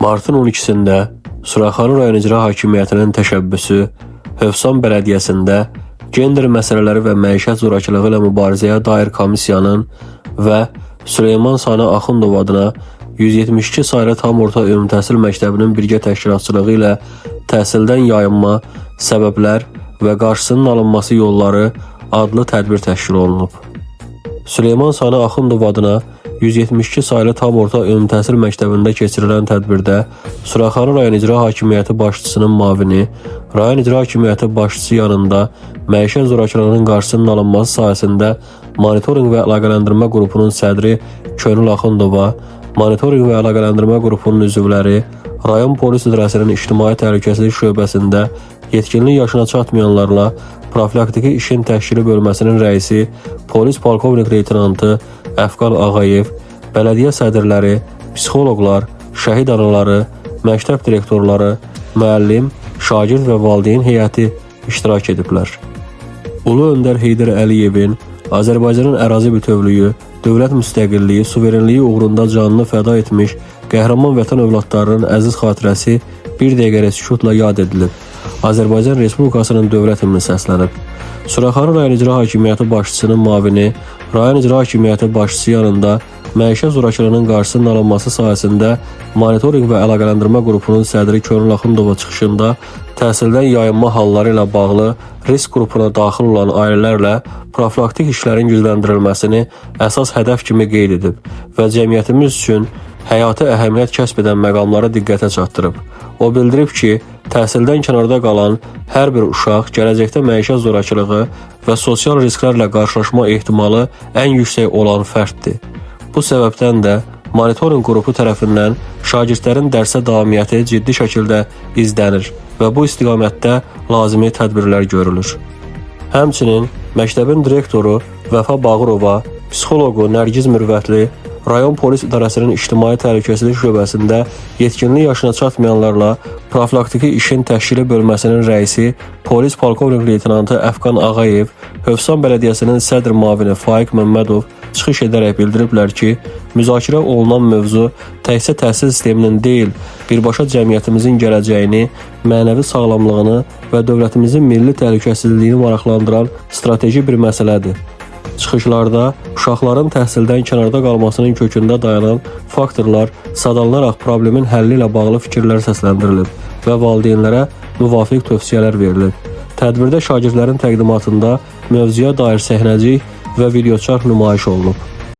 Martın 12-sində Suraxanı rayon icra hakimiyyətinin təşəbbüsü Hövsan bələdiyyəsində gender məsələləri və məişət zorakılığı ilə mübarizəyə dair komissiyanın və Süleyman Sani Axundov adına 172 saylı tam orta ümumi təhsil məktəbinin birgə təşkilatçılığı ilə təhsildən yayınma, səbəblər və qarşısının alınması yolları adlı tədbir təşkil olunub. Süleyman Sani Axundov adına 172 saylı tam orta ümumi təhsil məktəbində keçirilən tədbirdə Suraxanı rayon icra hakimiyyəti başçısının müavini, rayon icra hakimiyyəti başçısı yanında məişət zorakılığının qarşısının alınması sahəsində monitorinq və əlaqələndirmə qrupunun sədri Könül Axundova, monitorinq və əlaqələndirmə qrupunun üzvləri, rayon polis idarəsinin ictimai təhlükəsizlik şöbəsində yetkinlik yaşına çatmayanlarla profilaktiki işin təşkili bölməsinin rəisi, polis polkovnik leytenantı Əfqan Ağayev, bələdiyyə sədrləri, psixoloqlar, şəhid anaları, məktəb direktorları, müəllim, şagird və valideyn heyəti iştirak ediblər. Ulu Öndər Heydər Əliyevin Azərbaycanın ərazi bütövlüyü, dövlət müstəqilliyi, suverenliyi uğrunda canını fəda etmiş qəhrəman vətən övladlarının əziz xatirəsi bir dəqiqə sükutla yad edilib. Azərbaycan Respublikasının dövlət himni səslənib. Suraxanı rayon icra hakimiyyəti başçısının müavini, rayon icra hakimiyyəti başçısı yanında məişət zorakılığının qarşısının alınması sahəsində monitorinq və əlaqələndirmə qrupunun sədri Könül Axundova çıxışında təhsildən yayınma halları ilə bağlı risk qrupuna daxil olan ailələrlə profilaktik işlərin gücləndirilməsini əsas hədəf kimi qeyd edib və cəmiyyətimiz üçün həyati əhəmiyyət kəsb edən məqamları diqqətə çatdırıb. O bildirib ki, təhsildən kənarda qalan hər bir uşaq gələcəkdə məişət zorakılığı və sosial risklərlə qarşılaşma ehtimalı ən yüksək olan fərddir. Bu səbəbdən də monitorinq qrupu tərəfindən şagirdlərin dərsə davamiyyəti ciddi şəkildə izlənir və bu istiqamətdə lazımi tədbirlər görülür. Həmçinin məktəbin direktoru Vəfa Bağırova, psixoloqu Nərgiz Mürvətli, rayon polis idarəsinin ictimai təhlükəsizlik şöbəsində yetkinlik yaşına çatmayanlarla profilaktiki işin təşkili bölməsinin rəisi, polis polkovnik leytenantı Əfqan Ağayev, Hövsan bələdiyyəsinin sədr müavini Faiq Məmmədov çıxış edərək bildiriblər ki, müzakirə olunan mövzu təkcə təhsil sisteminin deyil, birbaşa cəmiyyətimizin gələcəyini, mənəvi sağlamlığını və dövlətimizin milli təhlükəsizliyini maraqlandıran strateji bir məsələdir. Çıxışlarda uşaqların təhsildən kənarda qalmasının kökündə dayanan faktorlar sadalanaraq problemin həlli ilə bağlı fikirlər səsləndirilib və valideynlərə müvafiq tövsiyələr verilib. Tədbirdə şagirdlərin təqdimatında mövzuya dair səhnəcik və videoçarx nümayiş olunub.